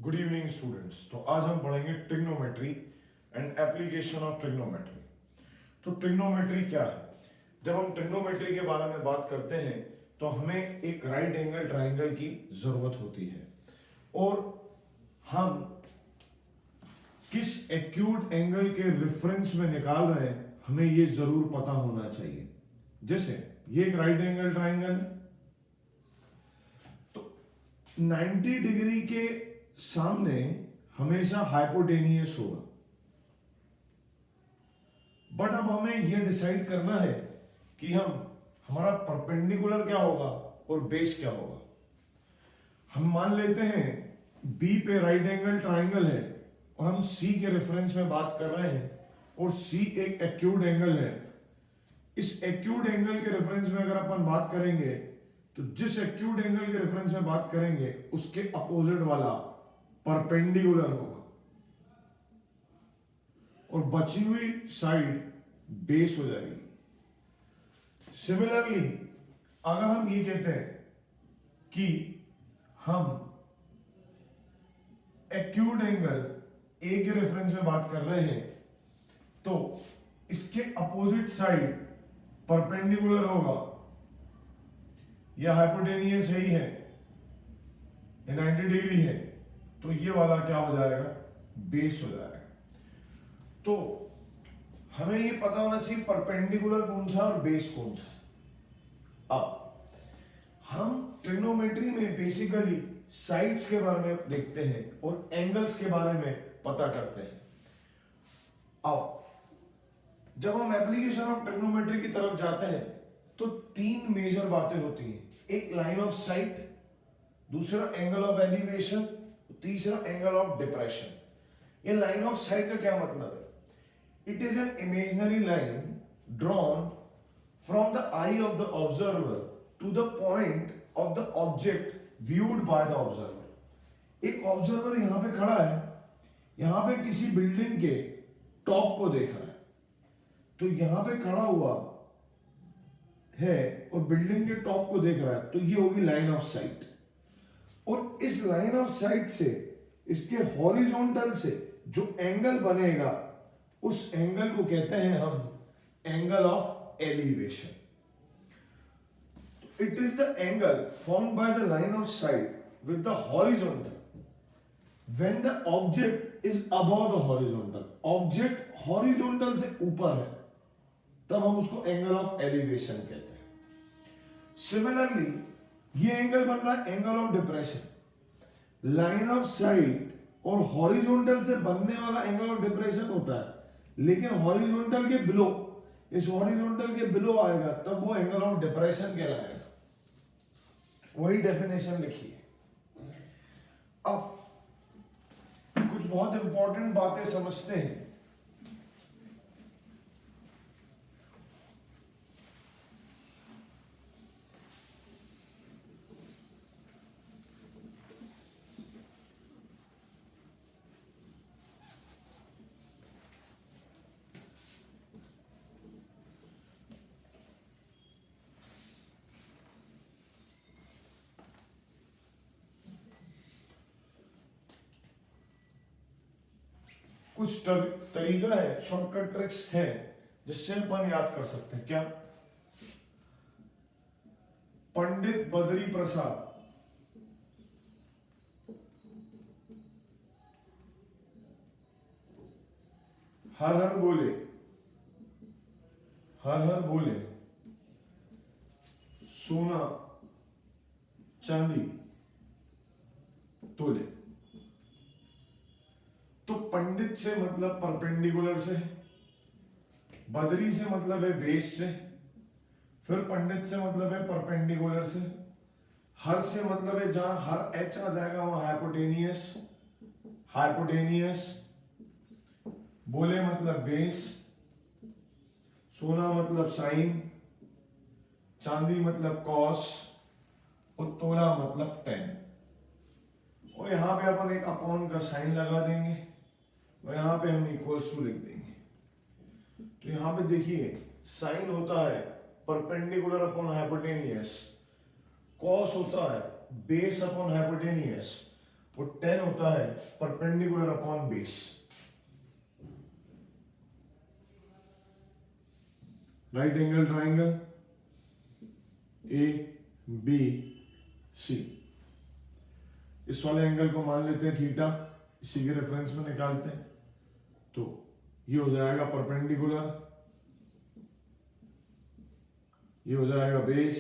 Good evening students. तो आज हम पढ़ेंगे trigonometry and application of trigonometry. तो ट्रिग्नोमेट्री क्या है? जब हम ट्रिग्नोमेट्री के बारे में बात करते हैं तो हमें एक राइट एंगल ट्राइंगल की जरूरत होती है और हम किस एक्यूट एंगल के रेफरेंस में निकाल रहे हैं हमें ये जरूर पता होना चाहिए। जैसे ये एक राइट एंगल ट्राइंगल है तो 90 डिग्री के सामने हमेशा हाइपोटेनियस होगा, बट अब हमें यह डिसाइड करना है कि हमारा परपेंडिकुलर क्या होगा और बेस क्या होगा। हम मान लेते हैं बी पे राइट एंगल ट्राइंगल है और हम सी के रेफरेंस में बात कर रहे हैं और सी एक एक्यूट एंगल है। इस एक्यूट एंगल के रेफरेंस में अगर अपन बात करेंगे तो जिस एक्यूट एंगल के रेफरेंस में बात करेंगे उसके अपोजिट वाला परपेंडिकुलर होगा और बची हुई साइड बेस हो जाएगी। सिमिलरली अगर हम ये कहते हैं कि हम एक्यूट एंगल ए के रेफरेंस में बात कर रहे हैं तो इसके अपोजिट साइड परपेंडिकुलर होगा, यह हाइपोटेनियस ही है, ये 90 डिग्री है, तो ये वाला क्या हो जाएगा? बेस हो जाएगा। तो हमें ये पता होना चाहिए परपेंडिकुलर कौन सा और बेस कौन सा। अब हम ट्रिग्नोमेट्री में बेसिकली साइड्स के बारे में देखते हैं और एंगल्स के बारे में पता करते हैं। अब जब हम एप्लीकेशन ऑफ ट्रिग्नोमेट्री की तरफ जाते हैं तो तीन मेजर बातें होती हैं। एक लाइन ऑफ साइट, दूसरा एंगल ऑफ एलिवेशन, तीसरा एंगल ऑफ डिप्रेशन। ये लाइन ऑफ साइट का क्या मतलब है? It is an imaginary line drawn from the eye of the observer to the point of the object viewed by the observer. एक observer यहां पे खड़ा है, यहां पे किसी बिल्डिंग के टॉप को देख रहा है, तो यहां पे खड़ा हुआ है और बिल्डिंग के टॉप को देख रहा है, तो ये होगी लाइन ऑफ साइट। और इस लाइन ऑफ साइट से इसके हॉरिजॉन्टल से जो एंगल बनेगा उस एंगल को कहते हैं हम angle of elevation. It is the angle formed by the line of site with the horizontal when the object is above the horizontal. Object horizontal से ऊपर है तब हम उसको एंगल ऑफ एलिवेशन कहते हैं। सिमिलरली ये एंगल बन रहा है angle of depression. Line of site और हॉरिजॉन्टल से बनने वाला एंगल ऑफ डिप्रेशन होता है, लेकिन हॉरिजॉन्टल के बिलो, इस हॉरिजॉन्टल के बिलो आएगा तब वो एंगल ऑफ डिप्रेशन कहलाएगा। वही डेफिनेशन लिखिए। अब कुछ बहुत इंपॉर्टेंट बातें समझते हैं। कुछ तरीका है, शॉर्टकट ट्रिक्स है जिससे अपन याद कर सकते हैं। क्या? पंडित बद्री प्रसाद हर हर बोले, हर हर बोले, सोना चांदी तोले। तो पंडित से मतलब परपेंडिकुलर से, बदरी से मतलब है बेस से, फिर पंडित से मतलब है परपेंडिकुलर से, हर से मतलब है जहां हर एच आ जाएगा वहां हाइपोटेनियस, हाइपोटेनियस। बोले मतलब बेस, सोना मतलब साइन, चांदी मतलब कॉस और तोला मतलब टेन। और यहां पे अपन एक अपॉन का साइन लगा देंगे और यहां पे हम इक्वल्स टू लिख देंगे। तो यहां पे देखिए साइन होता है परपेंडिकुलर अपॉन हाइपोटेनियस, कॉस होता है बेस अपॉन हाइपोटेनियस वो tan होता है perpendicular upon base. Right angle triangle A B C, इस वाले एंगल को मान लेते हैं थीटा, इसी के रेफरेंस में निकालते हैं, तो ये हो जाएगा परपेंडिकुलर, ये हो जाएगा बेस,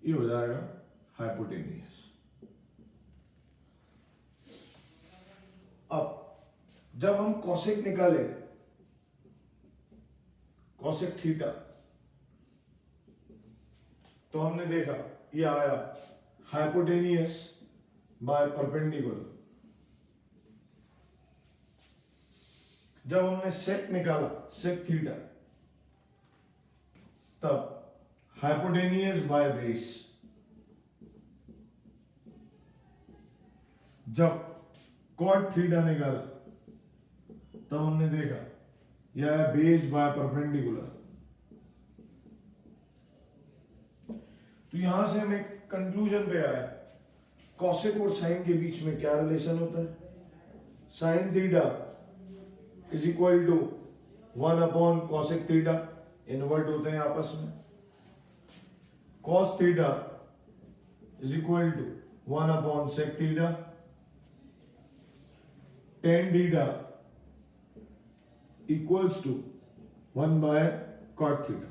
ये हो जाएगा हाइपोटेनियस। अब जब हम कॉसेक निकाले, कॉसेक थीटा, तो हमने देखा ये आया हाइपोटेनियस बाय परपेंडिकुलर। जब हमने सेक निकाला, सेक थीटा, तब हाइपोटेनियस बाय बेस। जब कॉट थीटा निकाला, तब हमने देखा यह है बेस बाय परपेंडिकुलर। तो यहां से हमें कंक्लूजन पे आया कॉसेक और साइन के बीच में क्या रिलेशन होता है। Sine theta is equal to 1 upon cosec theta, invert होते हैं आपस में। Cos theta is equal to 1 upon sec theta. Tan theta equals to 1 by cot theta.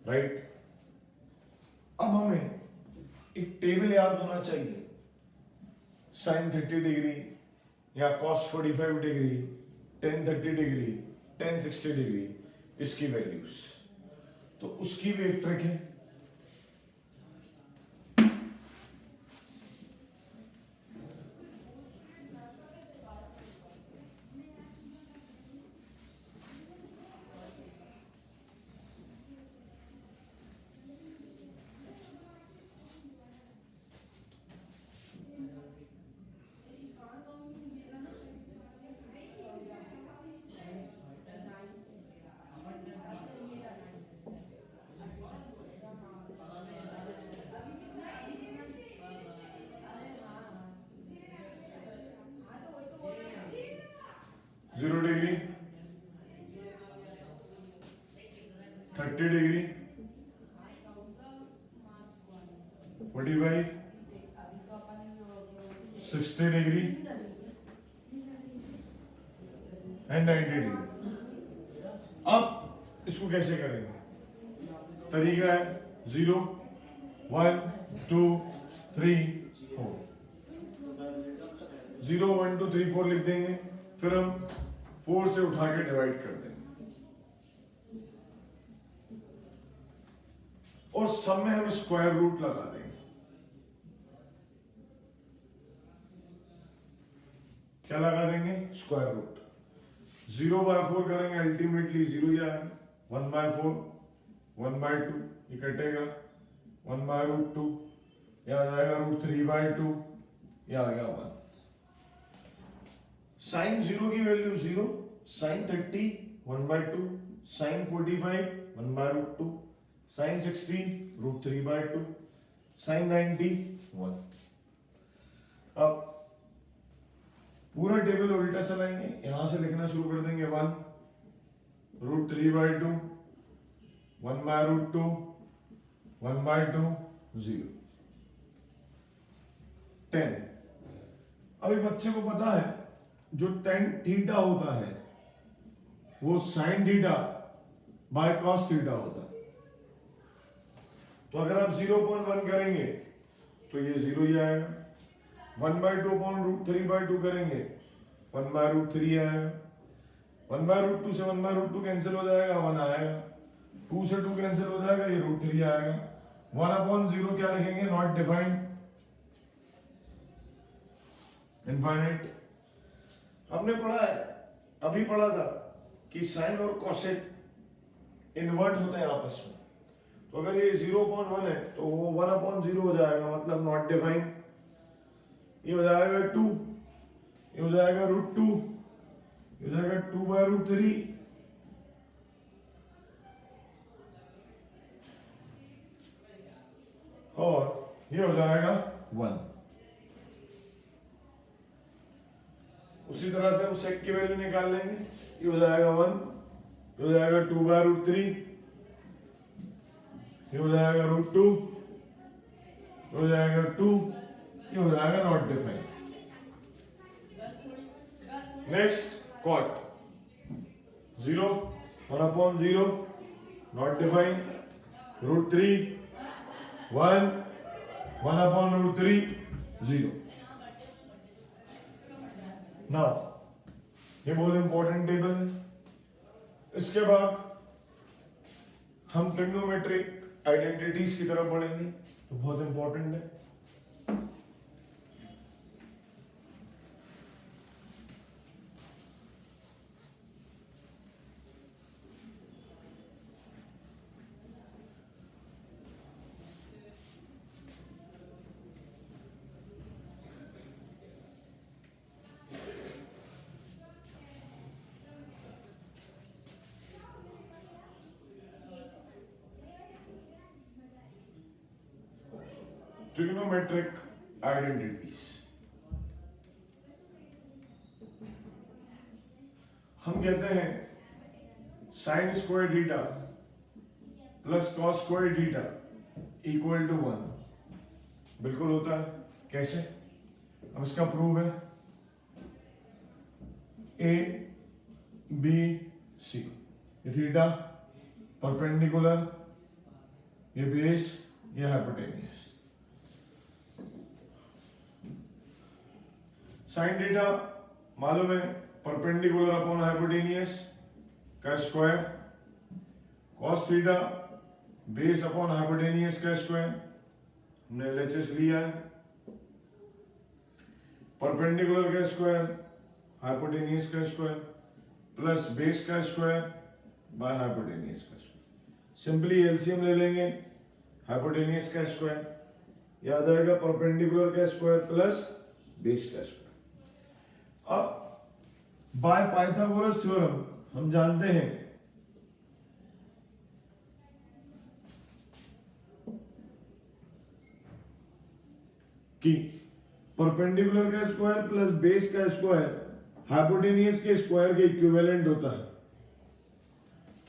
Right, अब हमें एक टेबल याद होना चाहिए, साइन 30 डिग्री या cos 45 degree, tan 30 degree, tan 60 degree, इसकी वैल्यूज। तो उसकी भी एक ट्रिक है। Zero degree, 30 degree, 45, 60 degree and 90 degree. अब इसको कैसे करेंगे? तरीका है 0, 1, 2, 3, 4। 0, 1, 2, 3, 4 लिख देंगे, फिर हम 4 से उठा के डिवाइड कर देंगे, और सब में हम स्क्वायर रूट लगा देंगे। क्या लगा देंगे? Square root. 0/4 करेंगे, अल्टीमेटली 0 ही आएगा। 1/4, 1/2 ये कटेगा, 1/√2 ये आ जाएगा, √3/2 ये आ गया 1। साइन 0 की value 0, sine 30 1/2, sine 45 1/√2, sine 60 √3/2, sine 90 1। अब पूरा टेबल उल्टा चलाएंगे, यहां से लिखना शुरू कर देंगे 1, √3/2, 1/√2, 1/2, 0, 10। अभी बच्चे को पता है जो tan थीटा होता है वो sin theta by cos theta होता है। तो अगर आप 0.1 करेंगे तो ये 0 ही आएगा। 1/2 अपॉन √3/2 करेंगे 1/√3 आएगा। 1/√2 से 1/√2 कैंसिल हो जाएगा, 1 आएगा। 2 से 2 कैंसिल हो जाएगा, ये √3 आएगा। 1/0 क्या लिखेंगे? Not defined, infinite. हमने पढ़ा है, अभी पढ़ा था कि साइन और कॉसेक इन्वर्ट होते हैं आपस में। तो अगर ये 0.1 है तो वो 1/0 हो जाएगा, मतलब नॉट डिफाइंड। ये हो जाएगा 2, ये हो जाएगा √2, ये हो जाएगा 2/√3। और ये हो जाएगा 1। उसी तरह से हम सेक की वैल्यू निकाल लेंगे। ये हो जाएगा 1, ये हो जाएगा 2/√3, ये हो जाएगा √2, ये हो जाएगा 2, ये हो जाएगा not defined. Next cot 0, 1/0, not defined, √3, 1, 1/√3, 0। Now ये बहुत इंपॉर्टेंट टेबल है। इसके बाद हम ट्रिग्नोमेट्रिक आइडेंटिटीज की तरफ बढ़ेंगे, तो बहुत इंपॉर्टेंट है। ट्रिग्नोमेट्रिक आइडेंटिटीज हम कहते हैं sine square theta plus cos square theta equal to 1। बिल्कुल होता है। कैसे? अब इसका प्रूफ है ए बी सी, ये थीटा, परपेंडिकुलर, ये बेस, ये हाइपोटेन्यूस। साइन थीटा मालूम है परपेंडिकुलर अपॉन हाइपोटेन्यूस का square, cos theta base upon hypotenuse का स्क्वायर, हमने एलएचएस लिया है। परपेंडिकुलर का स्क्वायर, हाइपोटेन्यूस का स्क्वायर प्लस बेस का स्क्वायर बाय हाइपोटेन्यूस का स्क्वायर। सिंपली एलसीएम ले लेंगे, हाइपोटेन्यूस का स्क्वायर याद आएगा, परपेंडिकुलर का स्क्वायर प्लस बेस का स्क्वायर। अब बाय पाइथागोरस थ्योरम हम जानते हैं कि परपेंडिकुलर का स्क्वायर प्लस बेस का स्क्वायर हाइपोटेन्यूस के स्क्वायर के इक्विवेलेंट होता है।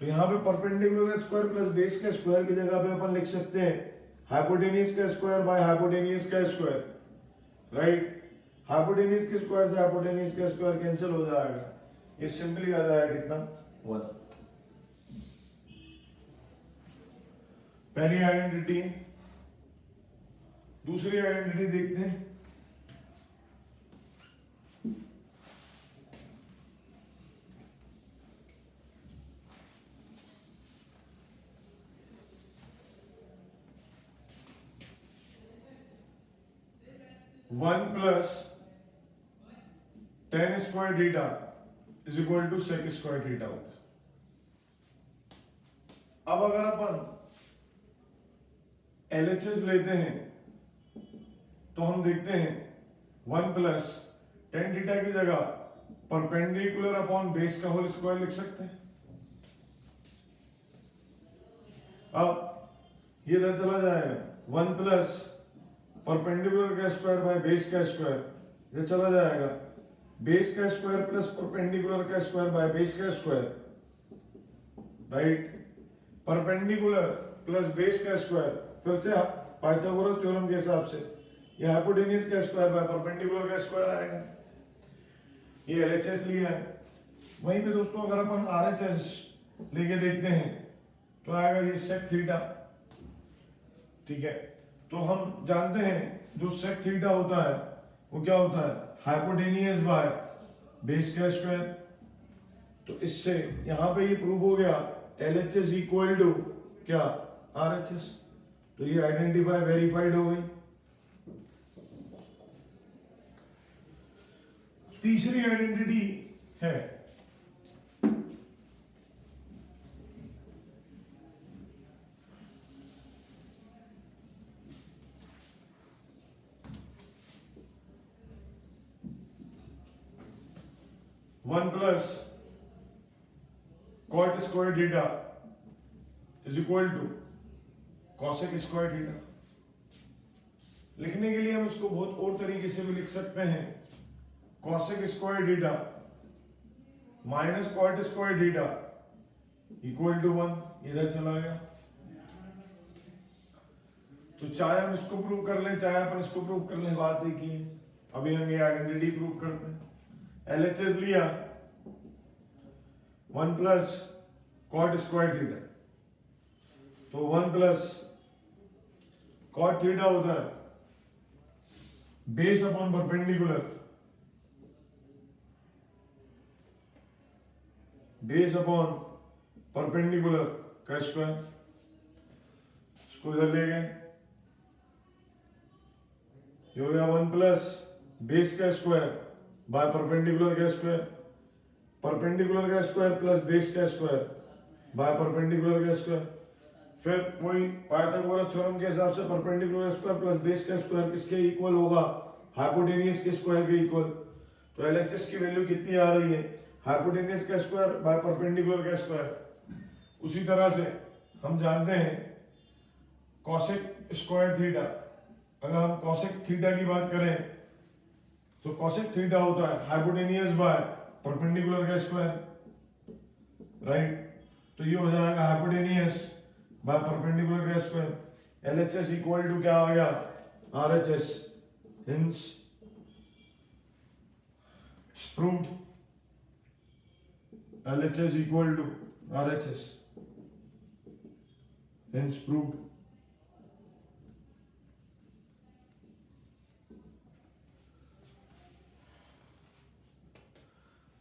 तो यहां पे परपेंडिकुलर का स्क्वायर प्लस बेस का स्क्वायर की जगह पे अपन लिख सकते हैं हाइपोटेन्यूस का स्क्वायर बाय हाइपोटेन्यूस का स्क्वायर, राइट। हाइपोटेन्यूस के स्क्वायर से हाइपोटेन्यूस का स्क्वायर कैंसिल हो जाएगा, ये सिंपली आ जाएगा कितना 1। पहली आइडेंटिटी। दूसरी आइडेंटिटी देखते हैं। One plus tan square theta is equal to sec square theta होता है। अब अगर अपन एलएचएस लेते हैं तो हम देखते हैं 1 प्लस टेन थीटा की जगह परपेंडिकुलर अपॉन बेस का होल स्क्वायर लिख सकते हैं। अब ये इधर चला जाएगा 1 प्लस परपेंडिकुलर का स्क्वायर बाय बेस का स्क्वायर, ये चला जाएगा बेस का स्क्वायर प्लस परपेंडिकुलर का स्क्वायर बाय बेस का square, right. Perpendicular plus base का स्क्वायर, फिर से पाइथागोरस थ्योरम के हिसाब से ये हाइपोटेन्यूस का स्क्वायर बाय परपेंडिकुलर का स्क्वायर आएगा। ये एलएचएस लिया है। वहीं पे दोस्तों अगर अपन आरएचएस लेके देखते हैं तो आएगा ये सेक थीटा, ठीक है। तो हम जानते हैं जो सेक थीटा होता है वो क्या होता है, हाइपोटेन्यूस बाय बेस का स्क्वायर। तो इससे यहां पे ये प्रूव हो गया एलएचएस इक्वल टू क्या, आरएचएस। तो ये आइडेंटिफाई वेरीफाइड हो गई। तीसरी आइडेंटिटी है one plus cot square theta is equal to cosec square theta. लिखने के लिए हम इसको बहुत और तरीके से भी लिख सकते हैं, cosec square theta minus cot square theta equal to 1, इधर चला गया। तो चाहे हम इसको प्रूव कर लें चाहे अपन इसको प्रूव कर लें, बात एक ही है। अभी हम ये आइडेंटिटी प्रूव करते हैं। एलएचएस लिया 1 प्लस कॉट स्क्वायर थीटा, तो 1 प्लस कॉट थीटा होता है base upon perpendicular, base upon perpendicular का स्क्वायर, इसको इधर ले गए, ये हो गया 1 प्लस बेस का स्क्वायर बाय परपेंडिकुलर का स्क्वायर, परपेंडिकुलर का स्क्वायर प्लस बेस का स्क्वायर बाय परपेंडिकुलर का स्क्वायर। फिर वही पाइथागोरस थ्योरम के हिसाब से परपेंडिकुलर स्क्वायर प्लस बेस का स्क्वायर किसके इक्वल होगा, हाइपोटेनियस के स्क्वायर के इक्वल। तो एलएचएस की वैल्यू कितनी आ रही है, हाइपोटेनियस का स्क्वायर बाय परपेंडिकुलर का स्क्वायर। उसी तरह से हम जानते हैं कॉसेक स्क्वायर थीटा, अगर हम कॉसेक थीटा की बात करें तो कॉसेक थीटा होता है हाइपोटेनियस बाय परपेंडिकुलर का स्क्वायर, राइट। तो ये हो जाएगा हाइपोटेनियस बाय परपेंडिकुलर का स्क्वायर। एलएचएस इक्वल टू क्या आ गया, RHS, hence proved, LHS equal to RHS, hence proved.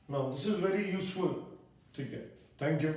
Now this is very useful, ठीक है, thank you.